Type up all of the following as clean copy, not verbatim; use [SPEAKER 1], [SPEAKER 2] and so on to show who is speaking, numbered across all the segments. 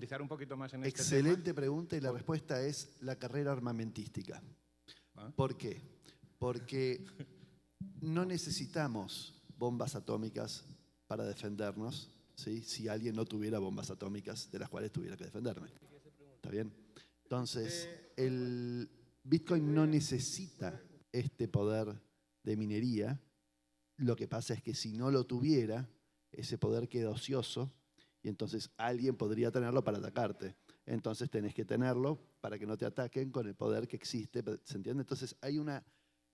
[SPEAKER 1] profundizar un poquito más en este tema.
[SPEAKER 2] Excelente pregunta y la respuesta es la carrera armamentística. ¿Por qué? Porque no necesitamos bombas atómicas para defendernos, ¿sí? Si alguien no tuviera bombas atómicas de las cuales tuviera que defenderme. ¿Está bien? Entonces, el Bitcoin no necesita este poder de minería. Lo que pasa es que si no lo tuviera, ese poder queda ocioso y entonces alguien podría tenerlo para atacarte. Entonces tenés que tenerlo para que no te ataquen con el poder que existe. ¿Se entiende? Entonces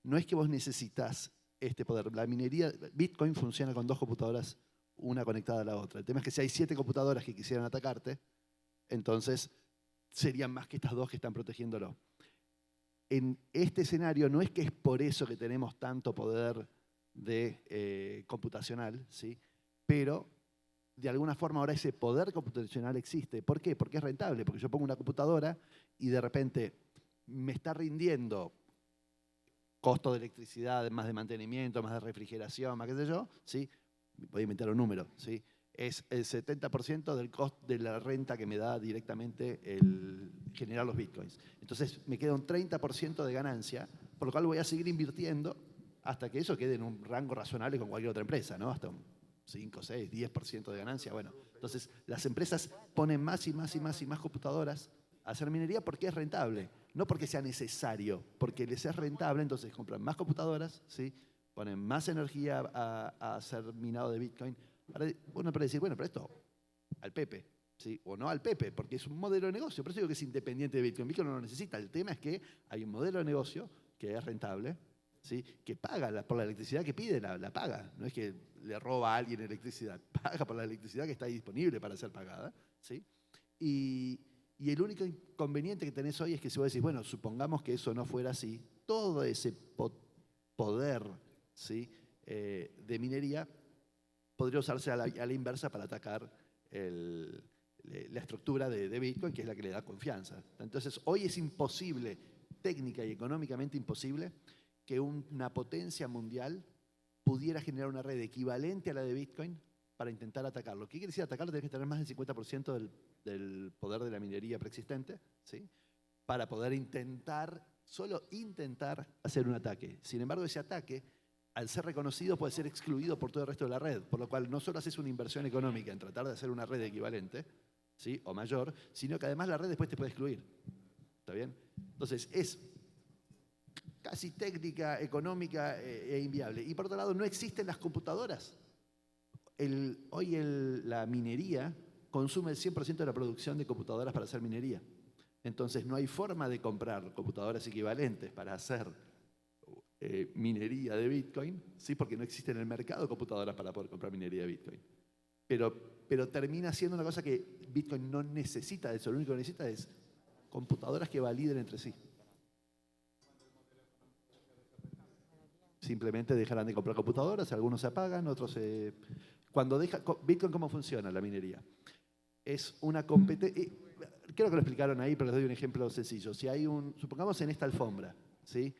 [SPEAKER 2] no es que vos necesitas este poder. La minería, Bitcoin funciona con 2 computadoras, una conectada a la otra. El tema es que si hay 7 computadoras que quisieran atacarte, entonces serían más que estas 2 que están protegiéndolo. En este escenario no es que es por eso que tenemos tanto poder computacional, ¿sí? Pero de alguna forma ahora ese poder computacional existe. ¿Por qué? Porque es rentable, porque yo pongo una computadora y de repente me está rindiendo costo de electricidad, más de mantenimiento, más de refrigeración, más qué sé yo, ¿sí? Voy a inventar un número, ¿sí? Es el 70% del costo de la renta que me da directamente el generar los bitcoins. Entonces me queda un 30% de ganancia, por lo cual voy a seguir invirtiendo hasta que eso quede en un rango razonable con cualquier otra empresa, ¿no? Hasta un 5, 6, 10% de ganancia. Bueno, entonces las empresas ponen más y más y más y más computadoras a hacer minería porque es rentable, no porque sea necesario, porque les es rentable, entonces compran más computadoras, ¿sí? Ponen más energía a hacer minado de Bitcoin. Uno puede decir, bueno, pero esto al Pepe, ¿sí? O no al Pepe, porque es un modelo de negocio. Por eso digo que es independiente de Bitcoin. Bitcoin no lo necesita. El tema es que hay un modelo de negocio que es rentable, ¿sí? Que paga por la electricidad que pide, la paga. No es que le roba a alguien electricidad, paga por la electricidad que está ahí disponible para ser pagada, ¿sí? Y el único inconveniente que tenés hoy es que si vos decís, bueno, supongamos que eso no fuera así, todo ese poder, ¿sí? De minería podría usarse a la inversa para atacar la estructura de Bitcoin, que es la que le da confianza. Entonces, hoy es imposible, técnica y económicamente imposible, que una potencia mundial pudiera generar una red equivalente a la de Bitcoin para intentar atacarlo. ¿Qué quiere decir atacarlo? Tenés que tener más del 50% del poder de la minería preexistente, ¿sí? Para poder solo intentar hacer un ataque. Sin embargo, ese ataque, al ser reconocido, puede ser excluido por todo el resto de la red, por lo cual no solo haces una inversión económica en tratar de hacer una red equivalente, ¿sí? O mayor, sino que además la red después te puede excluir. ¿Está bien? Entonces, es casi técnica, económica e inviable. Y por otro lado, no existen las computadoras. Hoy la minería consume el 100% de la producción de computadoras para hacer minería. Entonces no hay forma de comprar computadoras equivalentes para hacer minería de Bitcoin, ¿sí? Porque no existe en el mercado computadoras para poder comprar minería de Bitcoin. Pero termina siendo una cosa que Bitcoin no necesita de eso. Lo único que necesita es computadoras que validen entre sí. Simplemente dejarán de comprar computadoras, algunos se apagan, otros se... Bitcoin, ¿cómo funciona la minería? Es una competencia... Creo que lo explicaron ahí, pero les doy un ejemplo sencillo. Si hay supongamos en esta alfombra, ¿sí?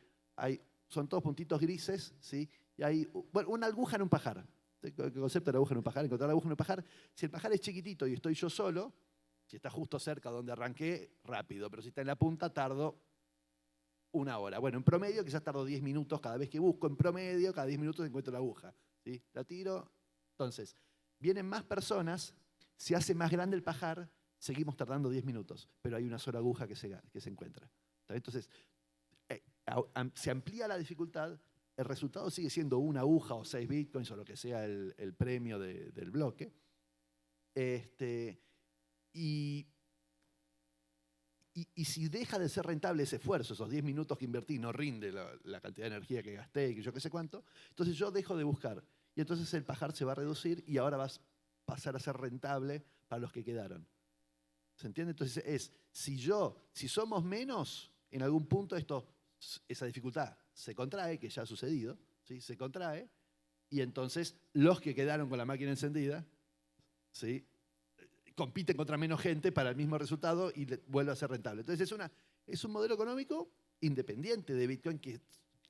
[SPEAKER 2] Son todos puntitos grises, ¿sí? Y hay una aguja en un pajar. El concepto de la aguja en un pajar, encontrar la aguja en un pajar. Si el pajar es chiquitito y estoy yo solo, si está justo cerca donde arranqué, rápido. Pero si está en la punta, tardo 1 hora. Bueno, en promedio quizás tardo 10 minutos cada vez que busco. En promedio, cada 10 minutos encuentro la aguja, ¿sí? La tiro. Entonces, vienen más personas, se hace más grande el pajar, seguimos tardando 10 minutos, pero hay una sola aguja que se encuentra. Entonces, se amplía la dificultad, el resultado sigue siendo una aguja o 6 bitcoins o lo que sea el premio del bloque. Y si deja de ser rentable ese esfuerzo, esos 10 minutos que invertí, no rinde la cantidad de energía que gasté y que yo qué sé cuánto, entonces yo dejo de buscar. Y entonces el pajar se va a reducir y ahora va a pasar a ser rentable para los que quedaron. ¿Se entiende? Entonces si somos menos, en algún punto esa dificultad se contrae, que ya ha sucedido, ¿sí? Se contrae, y entonces los que quedaron con la máquina encendida, ¿sí? Compiten contra menos gente para el mismo resultado y vuelve a ser rentable. Entonces es un modelo económico independiente de Bitcoin que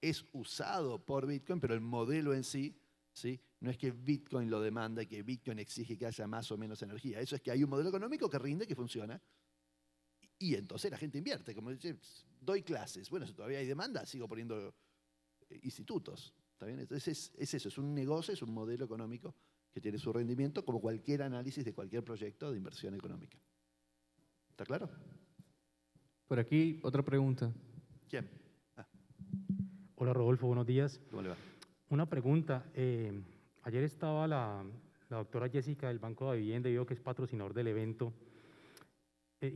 [SPEAKER 2] es usado por Bitcoin, pero el modelo en sí, ¿sí? No es que Bitcoin lo demanda y que Bitcoin exige que haya más o menos energía. Eso es que hay un modelo económico que rinde, que funciona. Y entonces la gente invierte. Como dice, doy clases. Bueno, si todavía hay demanda, sigo poniendo institutos. ¿Está bien? Entonces es eso, es un negocio, es un modelo económico que tiene su rendimiento como cualquier análisis de cualquier proyecto de inversión económica. ¿Está claro?
[SPEAKER 1] Por aquí, otra pregunta.
[SPEAKER 2] ¿Quién?
[SPEAKER 3] Hola Rodolfo, buenos días.
[SPEAKER 2] ¿Cómo le va?
[SPEAKER 3] Una pregunta. Ayer estaba la doctora Jessica del Banco de Vivienda y veo que es patrocinador del evento.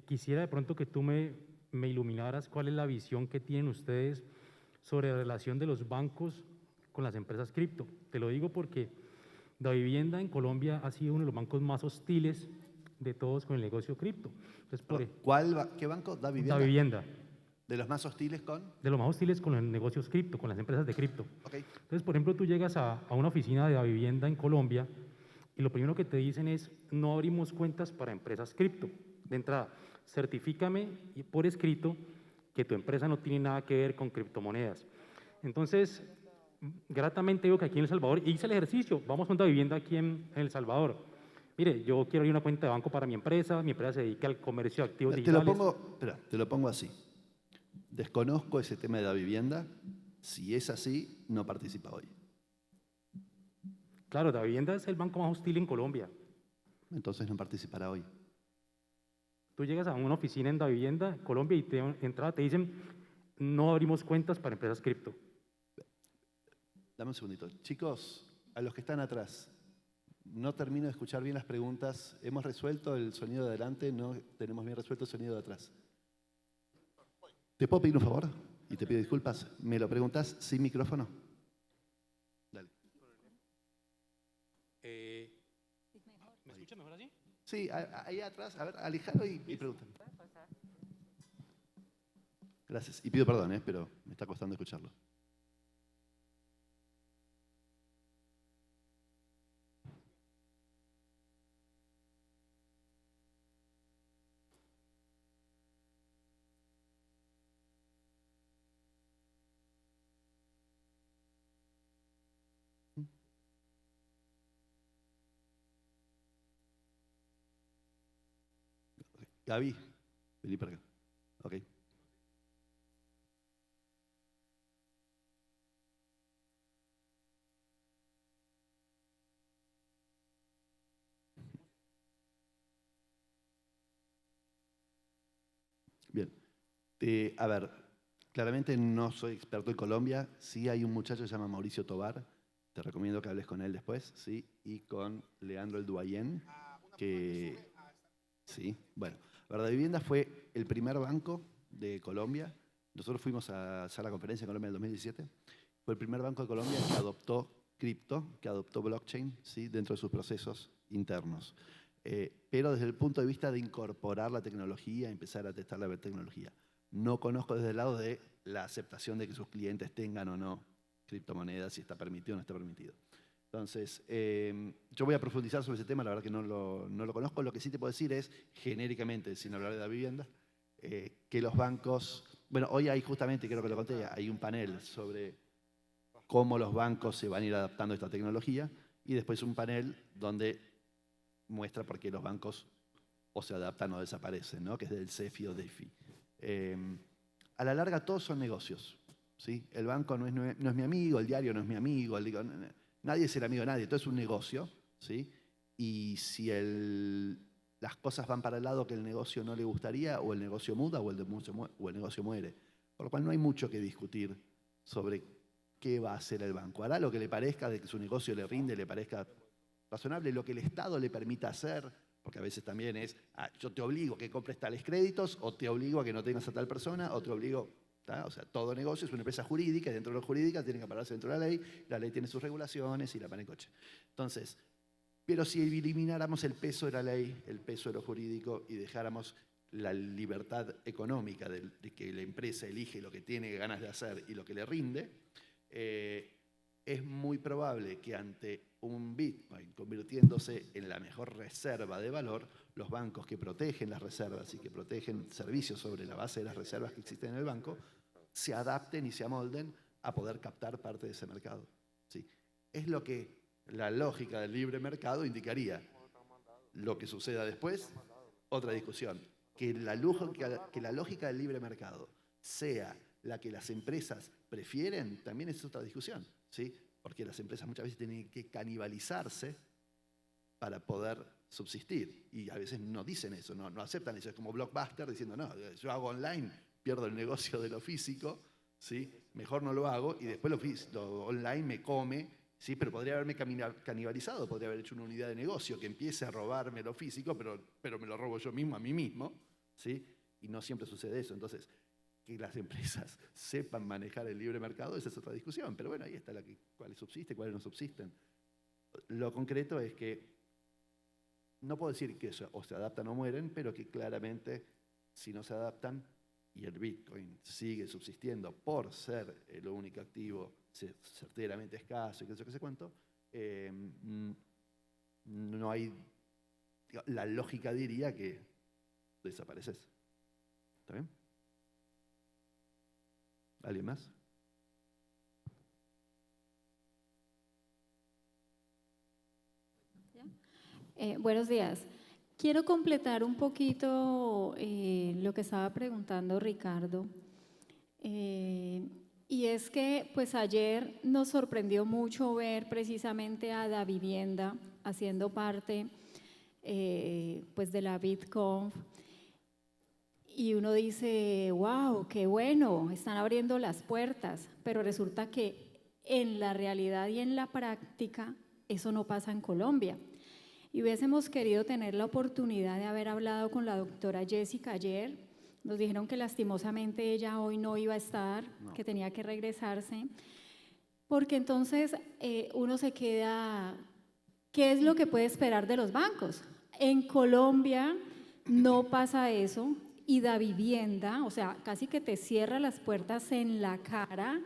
[SPEAKER 3] Quisiera de pronto que tú me iluminaras cuál es la visión que tienen ustedes sobre la relación de los bancos con las empresas cripto. Te lo digo porque Da Vivienda en Colombia ha sido uno de los bancos más hostiles de todos con el negocio cripto. Entonces,
[SPEAKER 2] ¿Qué banco? ¿Da Vivienda?
[SPEAKER 3] Da Vivienda.
[SPEAKER 2] ¿De los más hostiles con?
[SPEAKER 3] De los más hostiles con los negocios cripto, con las empresas de cripto.
[SPEAKER 2] Okay.
[SPEAKER 3] Entonces, por ejemplo, tú llegas a una oficina de Da Vivienda en Colombia y lo primero que te dicen es, no abrimos cuentas para empresas cripto. De entrada, certifícame por escrito que tu empresa no tiene nada que ver con criptomonedas. Entonces, gratamente digo que aquí en El Salvador, hice el ejercicio, vamos con Da Vivienda aquí en El Salvador. Mire, yo quiero abrir una cuenta de banco para mi empresa se dedica al comercio de activos digitales.
[SPEAKER 2] Te lo pongo así. Desconozco ese tema de Da Vivienda. Si es así, no participa hoy.
[SPEAKER 3] Claro, Da Vivienda es el banco más hostil en Colombia.
[SPEAKER 2] Entonces no participará hoy.
[SPEAKER 3] Tú llegas a una oficina en Da Vivienda, Colombia, y de entrada te dicen, no abrimos cuentas para empresas cripto.
[SPEAKER 2] Dame un segundito. Chicos, a los que están atrás, no termino de escuchar bien las preguntas. ¿Hemos resuelto el sonido de adelante? ¿No tenemos bien resuelto el sonido de atrás? ¿Te puedo pedir un favor? Y te pido disculpas. ¿Me lo preguntas sin micrófono? Dale.
[SPEAKER 3] ¿Me escucha mejor así?
[SPEAKER 2] Sí, ahí atrás. A ver, alejalo y pregunta. Gracias. Y pido perdón, pero me está costando escucharlo. Gaby, vení para acá. Ok. Bien. A ver, claramente no soy experto en Colombia. Sí hay un muchacho que se llama Mauricio Tobar. Te recomiendo que hables con él después, ¿sí? Y con Leandro El Duayén, que... Sí, bueno. Da Vivienda fue el primer banco de Colombia. Nosotros fuimos a hacer la conferencia en Colombia en el 2017. Fue el primer banco de Colombia que adoptó cripto, que adoptó blockchain, ¿sí? Dentro de sus procesos internos. Pero desde el punto de vista de incorporar la tecnología, empezar a testar la tecnología. No conozco desde el lado de la aceptación de que sus clientes tengan o no criptomonedas, si está permitido o no está permitido. Entonces, yo voy a profundizar sobre ese tema, la verdad que no lo conozco. Lo que sí te puedo decir es, genéricamente, sin hablar de la vivienda, que los bancos... Bueno, hoy hay justamente, creo que lo conté, hay un panel sobre cómo los bancos se van a ir adaptando a esta tecnología y después un panel donde muestra por qué los bancos o se adaptan o desaparecen, ¿no? Que es del CEFI o DEFI. A la larga todos son negocios, ¿sí? El banco no es mi amigo, el diario no es mi amigo, nadie es el amigo de nadie, todo es un negocio, ¿sí? Y si las cosas van para el lado que el negocio no le gustaría, o el negocio muda o el negocio muere. Por lo cual no hay mucho que discutir sobre qué va a hacer el banco. Hará lo que le parezca, de que su negocio le rinde, le parezca razonable, lo que el Estado le permita hacer, porque a veces también es, yo te obligo a que compres tales créditos, o te obligo a que no tengas a tal persona, o te obligo, ¿tá? O sea, todo negocio es una empresa jurídica, y dentro de la jurídica tiene que pararse dentro de la ley tiene sus regulaciones y la pana en coche. Entonces, pero si elimináramos el peso de la ley, el peso de lo jurídico, y dejáramos la libertad económica de que la empresa elige lo que tiene ganas de hacer y lo que le rinde, es muy probable que ante un Bitcoin convirtiéndose en la mejor reserva de valor, los bancos que protegen las reservas y que protegen servicios sobre la base de las reservas que existen en el banco, se adapten y se amolden a poder captar parte de ese mercado. ¿Sí? Es lo que La lógica del libre mercado indicaría lo que suceda después, otra discusión. Que la lógica del libre mercado sea la que las empresas prefieren, también es otra discusión, ¿sí? Porque las empresas muchas veces tienen que canibalizarse para poder subsistir. Y a veces no dicen eso, no aceptan eso. Es como Blockbuster diciendo, no, yo hago online, pierdo el negocio de lo físico, ¿sí? Mejor no lo hago y después lo online me come, ¿sí? Pero podría haberme canibalizado, podría haber hecho una unidad de negocio que empiece a robarme lo físico, pero me lo robo yo mismo a mí mismo, ¿sí? Y no siempre sucede eso. Entonces, que las empresas sepan manejar el libre mercado, esa es otra discusión. Pero bueno, ahí está cuáles subsisten, cuáles no subsisten. Lo concreto es que no puedo decir que o se adaptan o mueren, pero que claramente si no se adaptan y el Bitcoin sigue subsistiendo por ser el único activo certeramente escaso y qué sé cuánto, no hay, la lógica diría que desapareces. ¿Está bien? ¿Alguien más?
[SPEAKER 4] Buenos días. Quiero completar un poquito lo que estaba preguntando Ricardo. Y es que pues ayer nos sorprendió mucho ver precisamente a Davivienda haciendo parte pues de la BitConf. Y uno dice, wow, qué bueno, están abriendo las puertas, pero resulta que en la realidad y en la práctica eso no pasa en Colombia. Y hubiésemos querido tener la oportunidad de haber hablado con la doctora Jessica ayer. Nos dijeron que lastimosamente ella hoy no iba a estar, que tenía que regresarse, porque entonces uno se queda, ¿qué es lo que puede esperar de los bancos? En Colombia no pasa eso y Davivienda, o sea, casi que te cierra las puertas en la cara,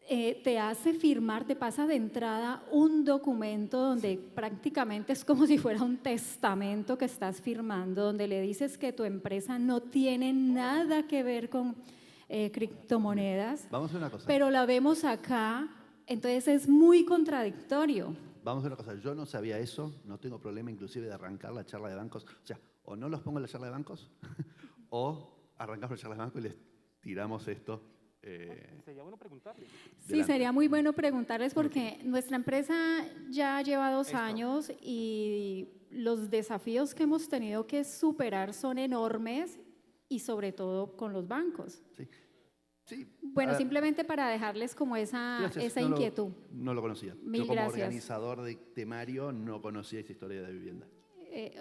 [SPEAKER 4] te hace firmar, te pasa de entrada un documento donde prácticamente es como si fuera un testamento que estás firmando, donde le dices que tu empresa no tiene nada que ver con criptomonedas.
[SPEAKER 2] Vamos a hacer una cosa.
[SPEAKER 4] Pero la vemos acá, entonces es muy contradictorio.
[SPEAKER 2] Vamos a hacer una cosa. Yo no sabía eso, no tengo problema inclusive de arrancar la charla de bancos. O sea, o no los pongo en la charla de bancos, o arrancamos la charla de bancos y les tiramos esto.
[SPEAKER 3] Sería bueno preguntarles.
[SPEAKER 4] Sí, sería muy bueno preguntarles porque nuestra empresa ya lleva 2 años y los desafíos que hemos tenido que superar son enormes y sobre todo con los bancos.
[SPEAKER 2] Sí. Sí.
[SPEAKER 4] Bueno, simplemente para dejarles como esa inquietud.
[SPEAKER 2] No lo conocía.
[SPEAKER 4] Mil
[SPEAKER 2] Yo como
[SPEAKER 4] gracias.
[SPEAKER 2] organizador de temario no conocía esa historia de Davivienda.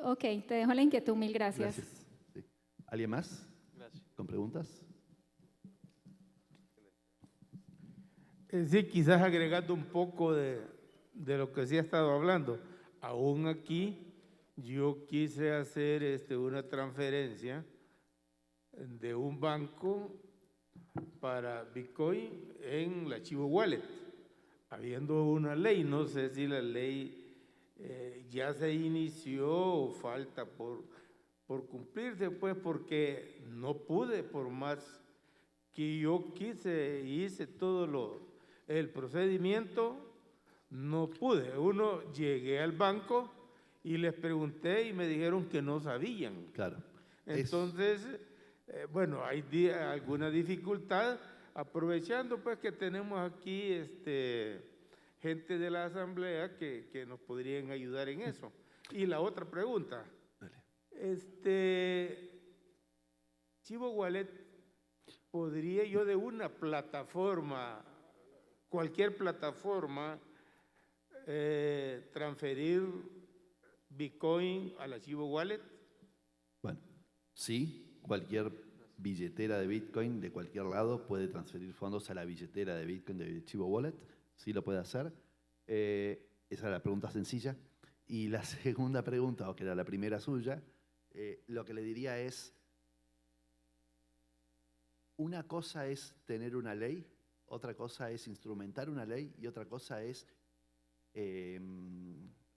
[SPEAKER 4] Ok, te dejo la inquietud, mil gracias.
[SPEAKER 2] Sí. ¿Alguien más?
[SPEAKER 1] Gracias.
[SPEAKER 2] ¿Con preguntas?
[SPEAKER 5] Sí, quizás agregando un poco de lo que sí ha estado hablando. Aún aquí yo quise hacer una transferencia de un banco para Bitcoin en la Chivo Wallet, habiendo una ley, no sé si la ley ya se inició o falta por cumplirse, pues porque no pude, por más que yo quise y hice todo el procedimiento, no pude. Llegué al banco y les pregunté y me dijeron que no sabían.
[SPEAKER 2] Claro.
[SPEAKER 5] Entonces, bueno, hay alguna dificultad, aprovechando pues que tenemos aquí gente de la asamblea que nos podrían ayudar en eso. Y la otra pregunta, Chivo Wallet, ¿podría yo de una plataforma, cualquier plataforma, transferir Bitcoin a la Chivo Wallet?
[SPEAKER 2] Bueno, sí, cualquier billetera de Bitcoin de cualquier lado puede transferir fondos a la billetera de Bitcoin de Chivo Wallet, sí lo puede hacer. Esa era la pregunta sencilla. Y la segunda pregunta, o que era la primera suya, lo que le diría es, una cosa es tener una ley, otra cosa es instrumentar una ley y otra cosa es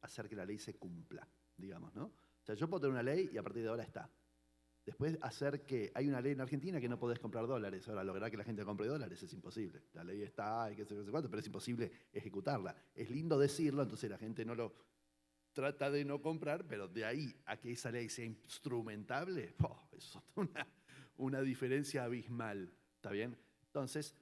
[SPEAKER 2] hacer que la ley se cumpla, digamos, ¿no? O sea, yo puedo tener una ley y a partir de ahora está. Después hacer que hay una ley en Argentina que no podés comprar dólares. Ahora, lograr que la gente compre dólares es imposible. La ley está, y qué sé yo, qué sé cuánto, pero es imposible ejecutarla. Es lindo decirlo, entonces la gente no lo trata de no comprar, pero de ahí a que esa ley sea instrumentable, eso es una diferencia abismal. ¿Está bien? Entonces,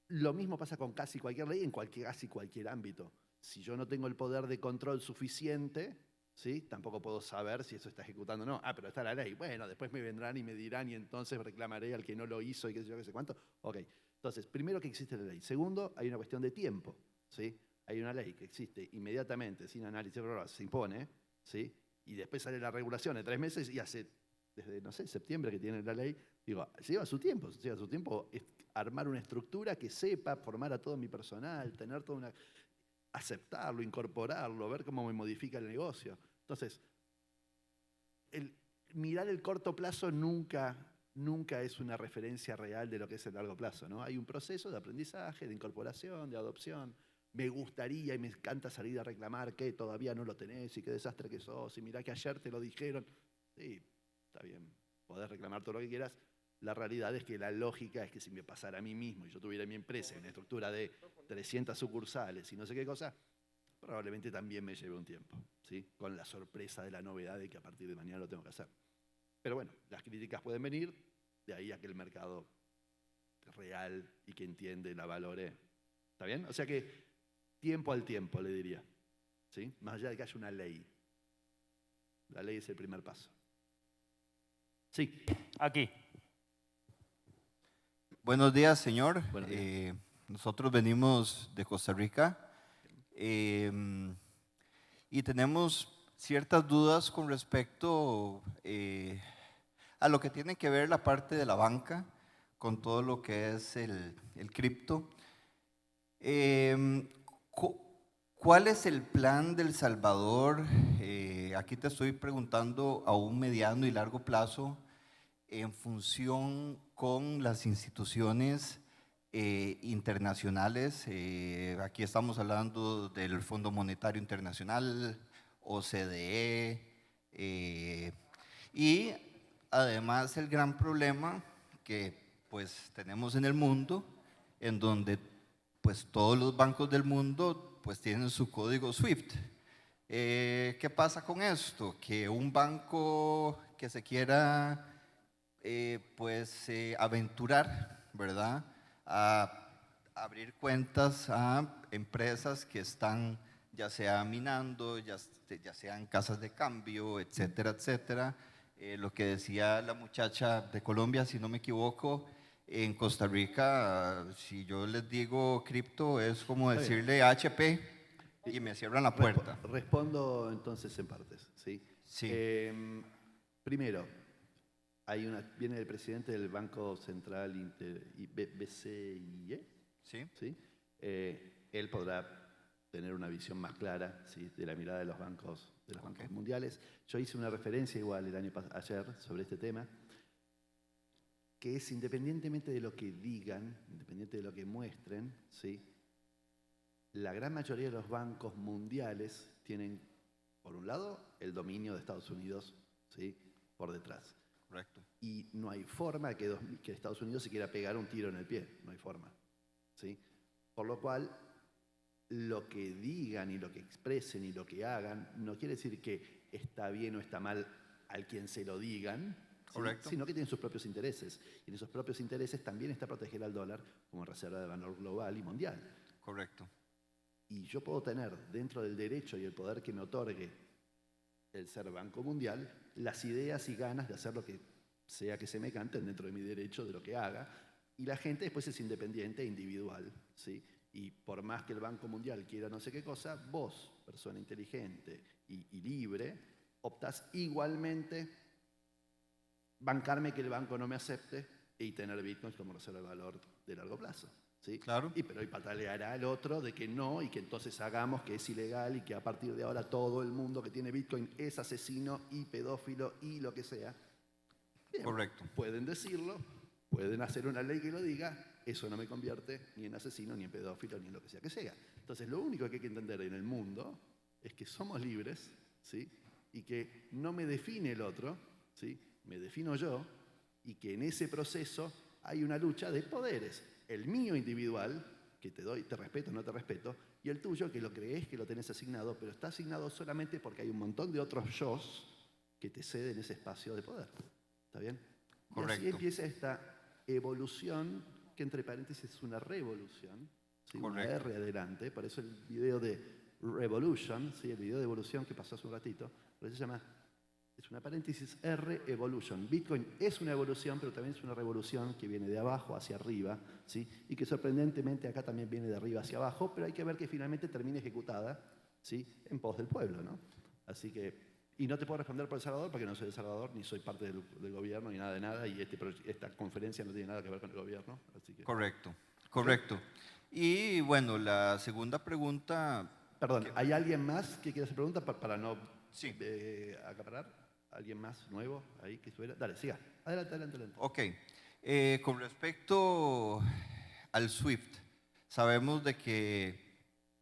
[SPEAKER 2] lo mismo pasa con casi cualquier ley en casi cualquier ámbito. Si yo no tengo el poder de control suficiente, ¿sí? Tampoco puedo saber si eso está ejecutando o no. Ah, pero está la ley. Bueno, después me vendrán y me dirán y entonces reclamaré al que no lo hizo y qué sé yo, qué sé cuánto. Ok. Entonces, primero que existe la ley. Segundo, hay una cuestión de tiempo, ¿sí? Hay una ley que existe inmediatamente, sin análisis, se impone, ¿sí? Y después sale la regulación en 3 meses y hace, desde, no sé, septiembre que tiene la ley, digo, lleva su tiempo armar una estructura que sepa, formar a todo mi personal, tener toda una... aceptarlo, incorporarlo, ver cómo me modifica el negocio. Entonces, mirar el corto plazo nunca es una referencia real de lo que es el largo plazo, ¿no? Hay un proceso de aprendizaje, de incorporación, de adopción. Me gustaría y me encanta salir a reclamar que todavía no lo tenés y qué desastre que sos y mirá que ayer te lo dijeron. Sí, está bien, podés reclamar todo lo que quieras. La realidad es que la lógica es que si me pasara a mí mismo y yo tuviera mi empresa en una estructura de 300 sucursales y no sé qué cosa, probablemente también me lleve un tiempo, ¿sí? Con la sorpresa de la novedad de que a partir de mañana lo tengo que hacer. Pero bueno, las críticas pueden venir, de ahí a que el mercado real y que entiende la valore. ¿Está bien? O sea que tiempo al tiempo, le diría, ¿sí? Más allá de que haya una ley. La ley es el primer paso. Sí.
[SPEAKER 6] Aquí.
[SPEAKER 7] Buenos días, señor.
[SPEAKER 2] Buenos días.
[SPEAKER 7] Nosotros venimos de Costa Rica y tenemos ciertas dudas con respecto a lo que tiene que ver la parte de la banca con todo lo que es el cripto. ¿Cuál es el plan del Salvador? Aquí te estoy preguntando a un mediano y largo plazo en función con las instituciones internacionales. Aquí estamos hablando del Fondo Monetario Internacional, OCDE, y además el gran problema que pues tenemos en el mundo, en donde pues todos los bancos del mundo pues tienen su código SWIFT. ¿Qué pasa con esto? Que un banco que se quiera aventurar, ¿verdad?, a abrir cuentas a empresas que están ya sea minando, ya sean casas de cambio, etcétera, etcétera. Lo que decía la muchacha de Colombia, si no me equivoco, en Costa Rica, si yo les digo cripto, es como decirle HP y me cierran la puerta.
[SPEAKER 2] Respondo entonces en partes, ¿sí?
[SPEAKER 7] Sí.
[SPEAKER 2] Primero, viene el presidente del Banco Central BCIE,
[SPEAKER 7] Sí.
[SPEAKER 2] ¿sí? Él podrá tener una visión más clara, ¿sí?, de la mirada de los bancos mundiales. Yo hice una referencia igual ayer sobre este tema, que es independientemente de lo que digan, independientemente de lo que muestren, ¿sí?, la gran mayoría de los bancos mundiales tienen, por un lado, el dominio de Estados Unidos, ¿sí?, por detrás.
[SPEAKER 7] Correcto.
[SPEAKER 2] Y no hay forma que Estados Unidos se quiera pegar un tiro en el pie, no hay forma, ¿sí? Por lo cual, lo que digan y lo que expresen y lo que hagan no quiere decir que está bien o está mal al quien se lo digan, ¿sí?,
[SPEAKER 7] correcto,
[SPEAKER 2] sino que tienen sus propios intereses. Y en esos propios intereses también está proteger al dólar como reserva de valor global y mundial.
[SPEAKER 7] Correcto.
[SPEAKER 2] Y yo puedo tener dentro del derecho y el poder que me otorgue el ser Banco Mundial las ideas y ganas de hacer lo que sea que se me canten dentro de mi derecho de lo que haga, y la gente después es independiente e individual, ¿sí? Y por más que el Banco Mundial quiera no sé qué cosa, vos, persona inteligente y libre, optás igualmente bancarme que el banco no me acepte y tener bitcoins como reserva de valor de largo plazo, ¿sí?
[SPEAKER 7] Claro.
[SPEAKER 2] Pero hoy pataleará el otro de que no, y que entonces hagamos que es ilegal y que a partir de ahora todo el mundo que tiene bitcoin es asesino y pedófilo y lo que sea. Bien,
[SPEAKER 7] correcto.
[SPEAKER 2] Pueden decirlo, pueden hacer una ley que lo diga, eso no me convierte ni en asesino, ni en pedófilo, ni en lo que sea que sea. Entonces, lo único que hay que entender en el mundo es que somos libres, ¿sí?, y que no me define el otro, ¿sí?, me defino yo y que en ese proceso hay una lucha de poderes. El mío individual, que te doy, te respeto, no te respeto, y el tuyo, que lo crees que lo tenés asignado, pero está asignado solamente porque hay un montón de otros yos que te ceden ese espacio de poder. ¿Está bien? Y así
[SPEAKER 7] Correcto.
[SPEAKER 2] empieza esta evolución, que entre paréntesis es una revolución, ¿sí? Una
[SPEAKER 7] Correcto.
[SPEAKER 2] R adelante, por eso el video de Revolution, ¿sí? El video de evolución que pasó hace un ratito, por eso se llama, es una paréntesis R Evolution. Bitcoin es una evolución, pero también es una revolución que viene de abajo hacia arriba, ¿sí? Y que sorprendentemente acá también viene de arriba hacia abajo, pero hay que ver que finalmente termine ejecutada, ¿sí? En pos del pueblo, ¿no? Así que, y no te puedo responder por El Salvador porque no soy de El Salvador, ni soy parte del gobierno, ni nada de nada, y esta conferencia no tiene nada que ver con el gobierno. Así que,
[SPEAKER 7] Correcto, correcto. Y bueno, la segunda pregunta,
[SPEAKER 2] perdón, ¿hay alguien más que quiera hacer preguntas para no
[SPEAKER 7] Sí.
[SPEAKER 2] acaparar? ¿Alguien más nuevo ahí que estuviera? Dale, siga. Adelante, adelante, adelante.
[SPEAKER 7] ok. Con respecto al SWIFT, sabemos de que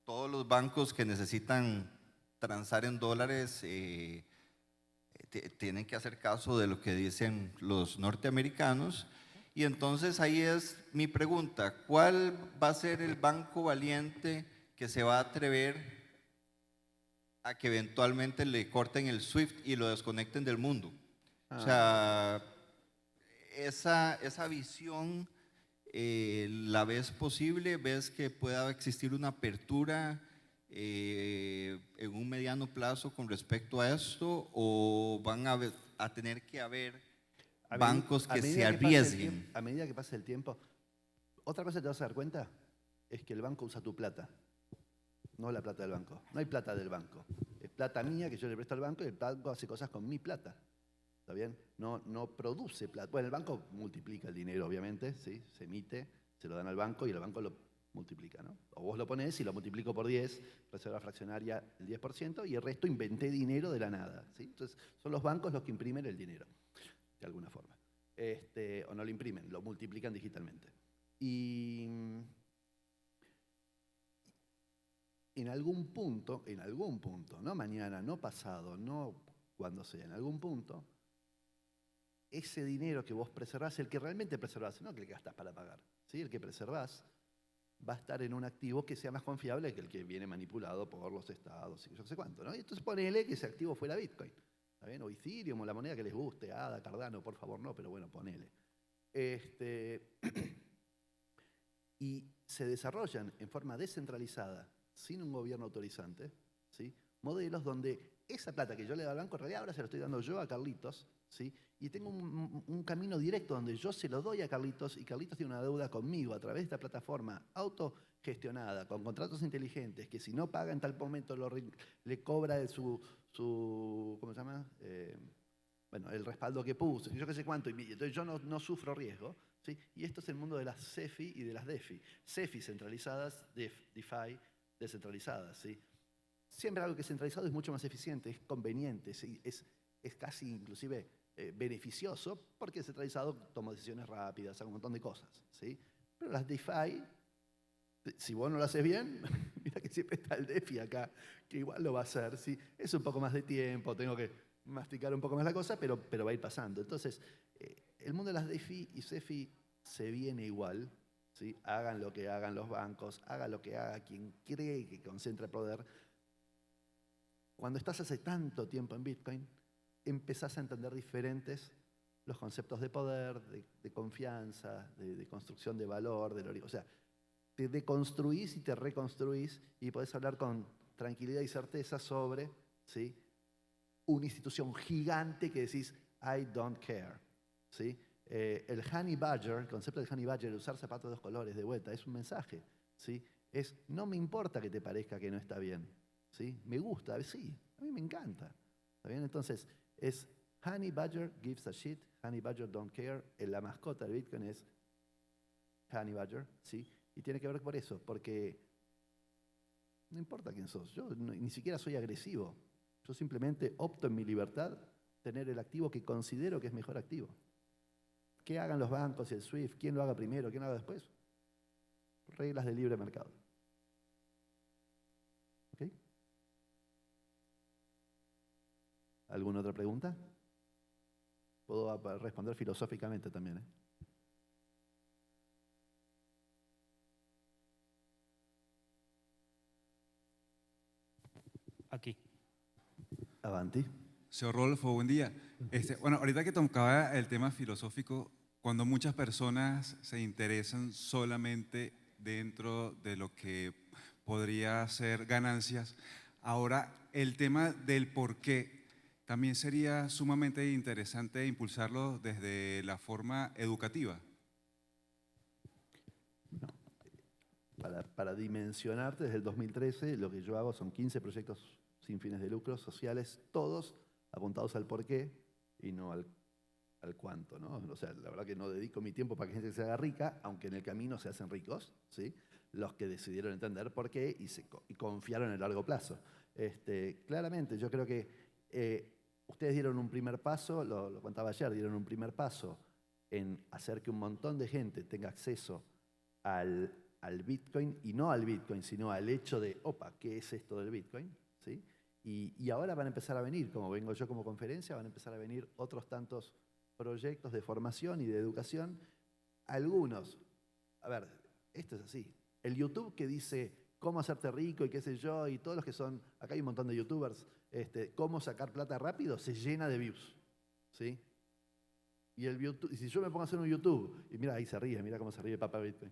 [SPEAKER 7] todos los bancos que necesitan transar en dólares tienen que hacer caso de lo que dicen los norteamericanos. Y entonces ahí es mi pregunta, ¿cuál va a ser el banco valiente que se va a atrever a que eventualmente le corten el SWIFT y lo desconecten del mundo? O sea, esa visión, ¿la ves posible? ¿Ves que pueda existir una apertura en un mediano plazo con respecto a esto? ¿O van a tener que haber bancos que se arriesguen?
[SPEAKER 2] A medida que pase el tiempo, otra cosa que te vas a dar cuenta es que el banco usa tu plata, no la plata del banco. No hay plata del banco. Es plata mía que yo le presto al banco y el banco hace cosas con mi plata. ¿Está bien? No produce plata. Bueno, el banco multiplica el dinero, obviamente, ¿sí? Se emite, se lo dan al banco y el banco lo multiplica, ¿no? O vos lo ponés y lo multiplico por 10, reserva fraccionaria el 10%, y el resto inventé dinero de la nada, ¿sí? Entonces, son los bancos los que imprimen el dinero, de alguna forma. O no lo imprimen, lo multiplican digitalmente. Y en algún punto, no mañana, no pasado, no cuando sea, en algún punto, ese dinero que vos preservás, el que realmente preservás, no el que gastás para pagar, ¿sí? El que preservás va a estar en un activo que sea más confiable que el que viene manipulado por los estados y yo no sé cuánto, ¿no? Y entonces ponele que ese activo fuera Bitcoin, ¿está bien? O Ethereum, o la moneda que les guste, ADA, Cardano, por favor no, pero bueno, ponele. Y se desarrollan en forma descentralizada, sin un gobierno autorizante, ¿sí? Modelos donde esa plata que yo le doy al banco, en realidad ahora se la estoy dando yo a Carlitos, ¿sí? Y tengo un camino directo donde yo se lo doy a Carlitos y Carlitos tiene una deuda conmigo a través de esta plataforma autogestionada, con contratos inteligentes, que si no paga en tal momento le cobra de su ¿cómo se llama? Bueno, el respaldo que puso, yo qué sé cuánto, y entonces yo no sufro riesgo, ¿sí? Y esto es el mundo de las CEFI y de las DeFi. CEFI centralizadas, DeFi descentralizadas, ¿sí? Siempre algo que es centralizado es mucho más eficiente, es conveniente, ¿sí? Es casi inclusive beneficioso, porque centralizado toma decisiones rápidas, hace un montón de cosas, ¿sí? Pero las DeFi, si vos no lo haces bien, mira que siempre está el DeFi acá, que igual lo va a hacer, ¿sí? Es un poco más de tiempo, tengo que masticar un poco más la cosa, pero va a ir pasando. Entonces, el mundo de las DeFi y CeFi se viene igual, ¿sí? Hagan lo que hagan los bancos, haga lo que haga quien cree que concentra poder. Cuando estás hace tanto tiempo en Bitcoin, empezás a entender diferentes los conceptos de poder, de confianza, de construcción de valor, o sea, te deconstruís y te reconstruís y podés hablar con tranquilidad y certeza sobre, ¿sí? Una institución gigante que decís, I don't care, ¿sí? El honey badger, el concepto del honey badger, de usar zapatos de dos colores de vuelta, es un mensaje, ¿sí? Es, no me importa que te parezca que no está bien, ¿sí? Me gusta, sí, a mí me encanta, ¿está bien? Entonces, es honey badger gives a shit, honey badger don't care, la mascota de Bitcoin es honey badger, ¿sí? Y tiene que ver por eso, porque no importa quién sos, yo ni siquiera soy agresivo, yo simplemente opto en mi libertad tener el activo que considero que es mejor activo. ¿Qué hagan los bancos y el SWIFT? ¿Quién lo haga primero? ¿Quién lo haga después? Reglas de libre mercado. ¿Ok? ¿Alguna otra pregunta? Puedo responder filosóficamente también.
[SPEAKER 6] Aquí.
[SPEAKER 2] Avanti.
[SPEAKER 8] Señor Rodolfo, buen día. Bueno, ahorita que tocaba el tema filosófico, cuando muchas personas se interesan solamente dentro de lo que podría ser ganancias, ahora el tema del por qué también sería sumamente interesante impulsarlo desde la forma educativa.
[SPEAKER 2] Para dimensionarte, desde el 2013 lo que yo hago son 15 proyectos sin fines de lucro, sociales, todos apuntados al por qué y no al cuánto, ¿no? O sea, la verdad que no dedico mi tiempo para que gente se haga rica, aunque en el camino se hacen ricos, ¿sí? Los que decidieron entender por qué y confiaron en el largo plazo. Claramente, yo creo que ustedes dieron un primer paso, lo contaba ayer, dieron un primer paso en hacer que un montón de gente tenga acceso al Bitcoin, y no al Bitcoin, sino al hecho de, opa, ¿qué es esto del Bitcoin? ¿Sí? Y ahora van a empezar a venir, como vengo yo como conferencia, van a empezar a venir otros tantos proyectos de formación y de educación. Algunos, a ver, esto es así, el YouTube que dice cómo hacerte rico y qué sé yo, y todos los que son, acá hay un montón de youtubers, cómo sacar plata rápido, se llena de views, ¿sí? Y si yo me pongo a hacer un YouTube, y mira, ahí se ríe, mira cómo se ríe Papá Bitcoin.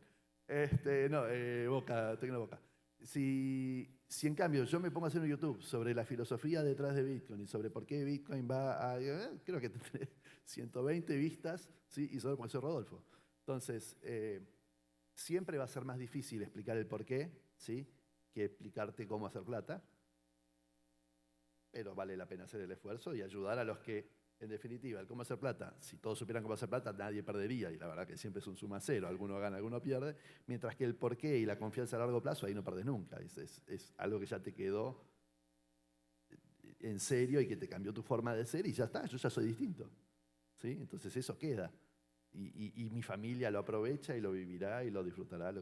[SPEAKER 2] Boca, Tecnoboca. Si en cambio yo me pongo a hacer un YouTube sobre la filosofía detrás de Bitcoin y sobre por qué Bitcoin va a... creo que tendré 120 vistas, ¿sí? Y solo porque soy Rodolfo. Entonces, siempre va a ser más difícil explicar el por qué, ¿sí? Que explicarte cómo hacer plata. Pero vale la pena hacer el esfuerzo y ayudar a los que... En definitiva, el cómo hacer plata, si todos supieran cómo hacer plata, nadie perdería, y la verdad que siempre es un suma cero, alguno gana, alguno pierde, mientras que el porqué y la confianza a largo plazo, ahí no perdés nunca, es algo que ya te quedó en serio y que te cambió tu forma de ser y ya está, yo ya soy distinto, ¿sí? Entonces eso queda, y mi familia lo aprovecha y lo vivirá y lo disfrutará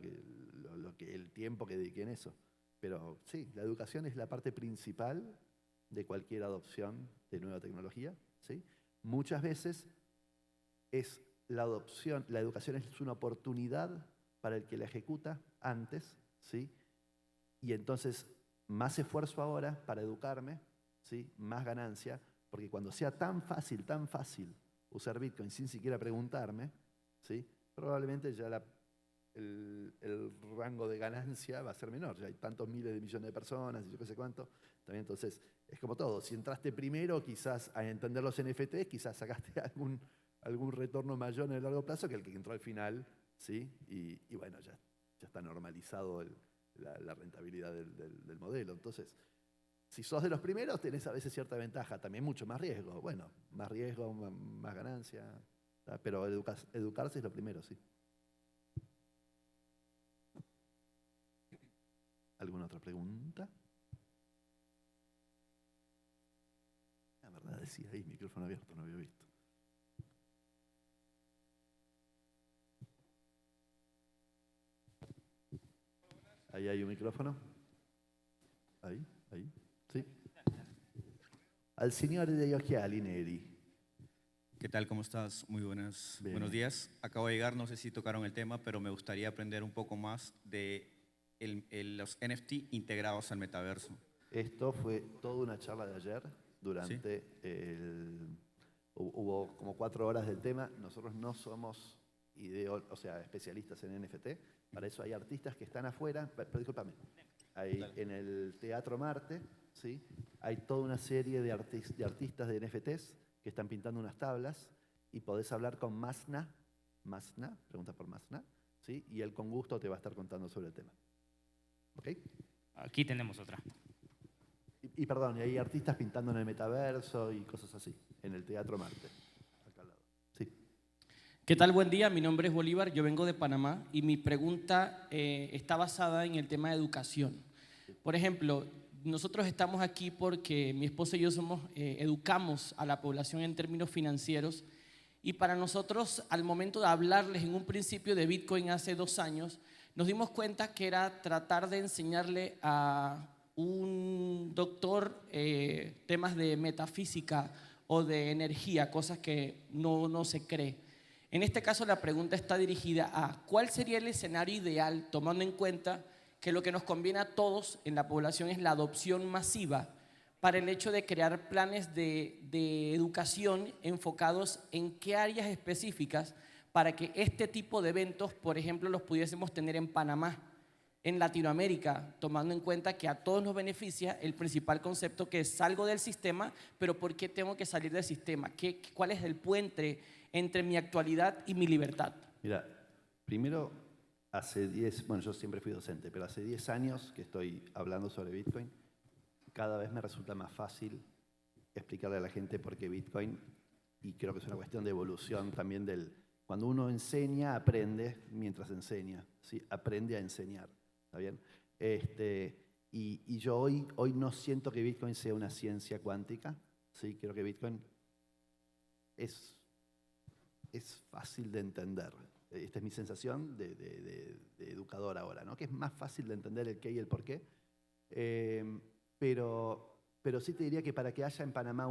[SPEAKER 2] el tiempo que dedique en eso. Pero sí, la educación es la parte principal de cualquier adopción de nueva tecnología. ¿Sí? Muchas veces es la educación es una oportunidad para el que la ejecuta antes, ¿sí? Y entonces más esfuerzo ahora para educarme, ¿sí? Más ganancia, porque cuando sea tan fácil usar Bitcoin sin siquiera preguntarme, ¿sí? Probablemente ya el rango de ganancia va a ser menor, ya hay tantos miles de millones de personas y yo qué sé cuánto. También, entonces, es como todo, si entraste primero quizás a entender los NFTs, quizás sacaste algún retorno mayor en el largo plazo que el que entró al final, ¿sí? Y bueno, ya está normalizado la rentabilidad del modelo. Entonces, si sos de los primeros, tenés a veces cierta ventaja, también mucho más riesgo. Bueno, más riesgo, más ganancia, pero educarse es lo primero, sí. ¿Alguna otra pregunta? La verdad decía ahí, micrófono abierto, no había visto. Ahí hay un micrófono. Ahí, sí. Al señor de Occhiali Neri.
[SPEAKER 9] ¿Qué tal? ¿Cómo estás? Muy buenos días. Acabo de llegar, no sé si tocaron el tema, pero me gustaría aprender un poco más de los NFT integrados al metaverso.
[SPEAKER 2] Esto fue toda una charla de ayer, durante hubo como 4 horas del tema. Nosotros no somos especialistas en NFT, para eso hay artistas que están afuera, pero discúlpame, en el Teatro Marte, ¿sí? Hay toda una serie de artistas de NFTs que están pintando unas tablas y podés hablar con Masna, pregunta por Masna, ¿sí? Y él con gusto te va a estar contando sobre el tema. ¿Ok?
[SPEAKER 6] Aquí tenemos otra.
[SPEAKER 2] Y perdón, y hay artistas pintando en el metaverso y cosas así, en el Teatro Marte, acá al lado. Sí.
[SPEAKER 10] ¿Qué tal? Buen día, mi nombre es Bolívar, yo vengo de Panamá y mi pregunta está basada en el tema de educación. Por ejemplo, nosotros estamos aquí porque mi esposa y yo educamos a la población en términos financieros y para nosotros, al momento de hablarles en un principio de Bitcoin hace 2 años, nos dimos cuenta que era tratar de enseñarle a un doctor temas de metafísica o de energía, cosas que no se cree. En este caso la pregunta está dirigida a ¿cuál sería el escenario ideal tomando en cuenta que lo que nos conviene a todos en la población es la adopción masiva para el hecho de crear planes de educación enfocados en qué áreas específicas para que este tipo de eventos, por ejemplo, los pudiésemos tener en Panamá, en Latinoamérica, tomando en cuenta que a todos nos beneficia el principal concepto que es salgo del sistema, pero ¿por qué tengo que salir del sistema? ¿Cuál es el puente entre mi actualidad y mi libertad?
[SPEAKER 2] Mira, primero, bueno, yo siempre fui docente, pero hace 10 años que estoy hablando sobre Bitcoin, cada vez me resulta más fácil explicarle a la gente por qué Bitcoin, y creo que es una cuestión de evolución también cuando uno enseña, aprende mientras enseña, ¿sí? Aprende a enseñar, ¿está bien? Y yo hoy no siento que Bitcoin sea una ciencia cuántica, ¿sí? Creo que Bitcoin es fácil de entender. Esta es mi sensación de educador ahora, ¿no? Que es más fácil de entender el qué y el por qué. Pero sí te diría que para que haya en Panamá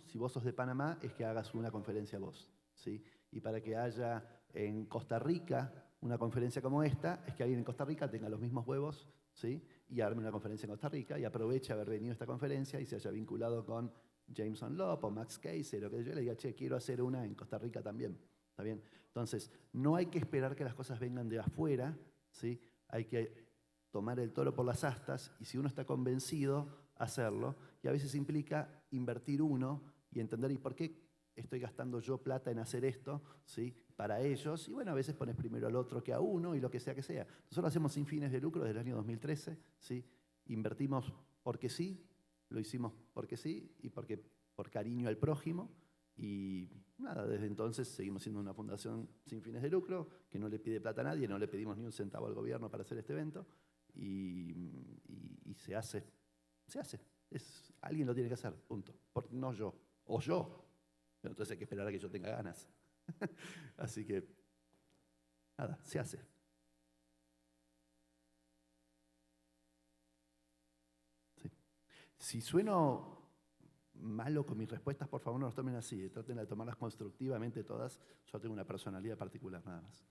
[SPEAKER 2] si vos sos de Panamá, es que hagas una conferencia vos, ¿sí? Y para que haya en Costa Rica una conferencia como esta, es que alguien en Costa Rica tenga los mismos huevos, ¿sí? Y arme una conferencia en Costa Rica y aproveche haber venido a esta conferencia y se haya vinculado con Jameson Lopp o Max Casey, lo que yo le diga, che, quiero hacer una en Costa Rica también, ¿está bien? Entonces, no hay que esperar que las cosas vengan de afuera, ¿sí? Hay que tomar el toro por las astas y si uno está convencido, hacerlo. Y a veces implica invertir uno y entender, ¿y por qué estoy gastando yo plata en hacer esto, ¿sí? Para ellos? Y bueno, a veces pones primero al otro que a uno y lo que sea que sea. Nosotros hacemos sin fines de lucro desde el año 2013, ¿sí? Invertimos porque sí, lo hicimos porque sí y por cariño al prójimo. Y nada, desde entonces seguimos siendo una fundación sin fines de lucro, que no le pide plata a nadie, no le pedimos ni un centavo al gobierno para hacer este evento. Y se hace. Alguien lo tiene que hacer, punto. No yo, o yo. Pero entonces hay que esperar a que yo tenga ganas. Así que, nada, se hace. Sí. Si sueno malo con mis respuestas, por favor no los tomen así. Traten de tomarlas constructivamente todas. Yo tengo una personalidad particular, nada más.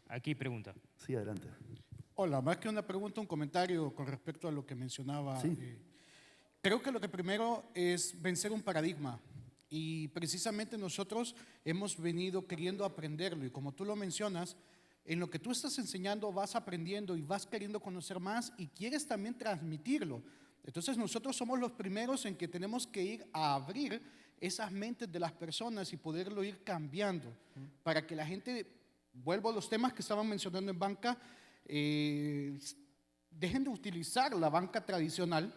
[SPEAKER 6] Aquí pregunta.
[SPEAKER 2] Sí, adelante.
[SPEAKER 11] Hola, más que una pregunta, un comentario con respecto a lo que mencionaba.
[SPEAKER 2] Sí.
[SPEAKER 11] Creo que lo que primero es vencer un paradigma y precisamente nosotros hemos venido queriendo aprenderlo y como tú lo mencionas, en lo que tú estás enseñando vas aprendiendo y vas queriendo conocer más y quieres también transmitirlo. Entonces nosotros somos los primeros en que tenemos que ir a abrir esas mentes de las personas y poderlo ir cambiando para que la gente, vuelvo a los temas que estaban mencionando en banca, dejen de utilizar la banca tradicional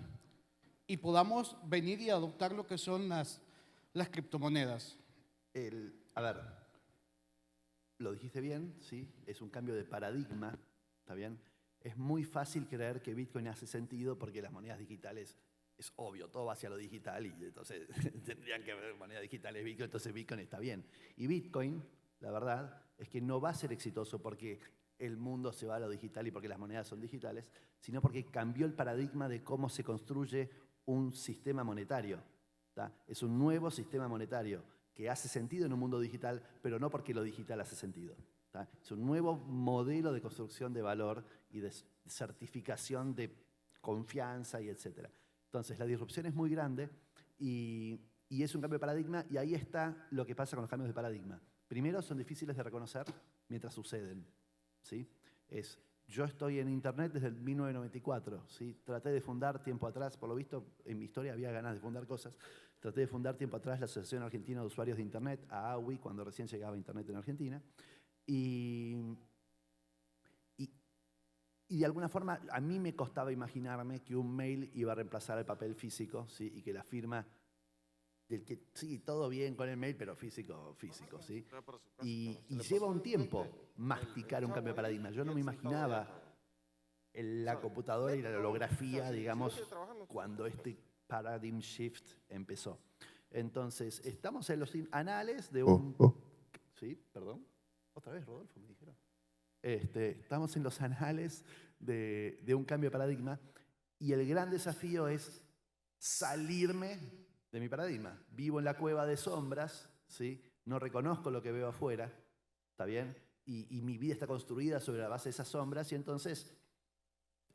[SPEAKER 11] y podamos venir y adoptar lo que son las criptomonedas.
[SPEAKER 2] A ver, lo dijiste bien, ¿sí? Es un cambio de paradigma, ¿está bien? Es muy fácil creer que Bitcoin hace sentido porque las monedas digitales, es obvio, todo va hacia lo digital y entonces tendrían que haber monedas digitales Bitcoin, entonces Bitcoin está bien. Y Bitcoin, la verdad, es que no va a ser exitoso porque el mundo se va a lo digital y porque las monedas son digitales, sino porque cambió el paradigma de cómo se construye un sistema monetario. ¿Tá? Es un nuevo sistema monetario que hace sentido en un mundo digital, pero no porque lo digital hace sentido. ¿Tá? Es un nuevo modelo de construcción de valor y de certificación de confianza y etcétera. Entonces, la disrupción es muy grande y es un cambio de paradigma y ahí está lo que pasa con los cambios de paradigma. Primero, son difíciles de reconocer mientras suceden, ¿sí? Yo estoy en Internet desde el 1994, ¿sí? Traté de fundar tiempo atrás, por lo visto en mi historia había ganas de fundar cosas, traté de fundar tiempo atrás la Asociación Argentina de Usuarios de Internet, AAUI, cuando recién llegaba Internet en Argentina, y de alguna forma a mí me costaba imaginarme que un mail iba a reemplazar el papel físico, ¿sí? Y que la firma del que, sí, todo bien con el mail, pero físico, ¿sí? Y lleva un tiempo masticar un cambio de paradigma. Yo no me imaginaba la computadora y la holografía, digamos, cuando este paradigm shift empezó. Entonces, estamos en los anales de un... ¿Sí? Perdón. Otra vez, Rodolfo, me dijeron. Estamos en los anales de un cambio de paradigma y el gran desafío es salirme de mi paradigma. Vivo en la cueva de sombras, ¿sí? No reconozco lo que veo afuera, ¿está bien? Y mi vida está construida sobre la base de esas sombras y entonces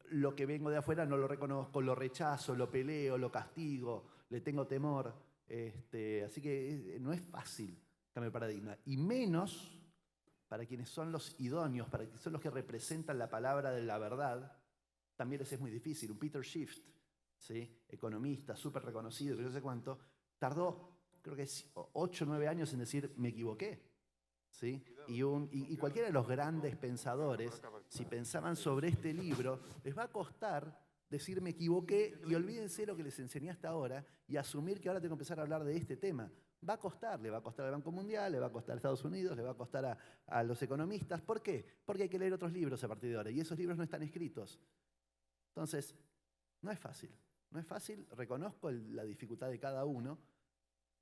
[SPEAKER 2] lo que vengo de afuera no lo reconozco, lo rechazo, lo peleo, lo castigo, le tengo temor. Así que no es fácil cambiar el paradigma. Y menos para quienes son los idóneos, para quienes son los que representan la palabra de la verdad, también les es muy difícil. Un Peter Schiff, ¿sí? Economista, súper reconocido, que no sé cuánto, tardó, creo que 8 o 9 años en decir, me equivoqué. ¿Sí? Y cualquiera de los grandes pensadores, si pensaban sobre este libro, les va a costar decir me equivoqué y olvídense lo que les enseñé hasta ahora y asumir que ahora tengo que empezar a hablar de este tema. Va a costar, le va a costar al Banco Mundial, le va a costar a Estados Unidos, le va a costar a los economistas. ¿Por qué? Porque hay que leer otros libros a partir de ahora y esos libros no están escritos. Entonces, no es fácil. No es fácil, reconozco la dificultad de cada uno,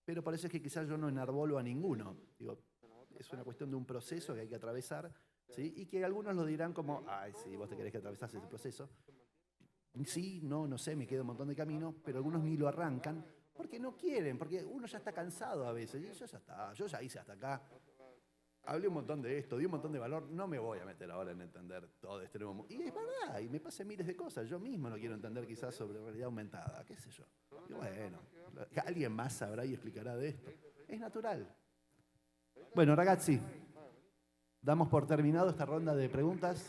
[SPEAKER 2] pero por eso es que quizás yo no enarbolo a ninguno. Digo, es una cuestión de un proceso que hay que atravesar, ¿sí? Y que algunos lo dirán como, ay, sí, vos te querés que atravesás ese proceso. Sí, no sé, me queda un montón de camino, pero algunos ni lo arrancan porque no quieren, porque uno ya está cansado a veces. Y yo ya hice hasta acá. Hablé un montón de esto, di un montón de valor, no me voy a meter ahora en entender todo este nuevo mundo. Y es verdad, y me pasan miles de cosas. Yo mismo no quiero entender quizás sobre realidad aumentada, qué sé yo. Y bueno, alguien más sabrá y explicará de esto. Es natural. Bueno, ragazzi, damos por terminado esta ronda de preguntas.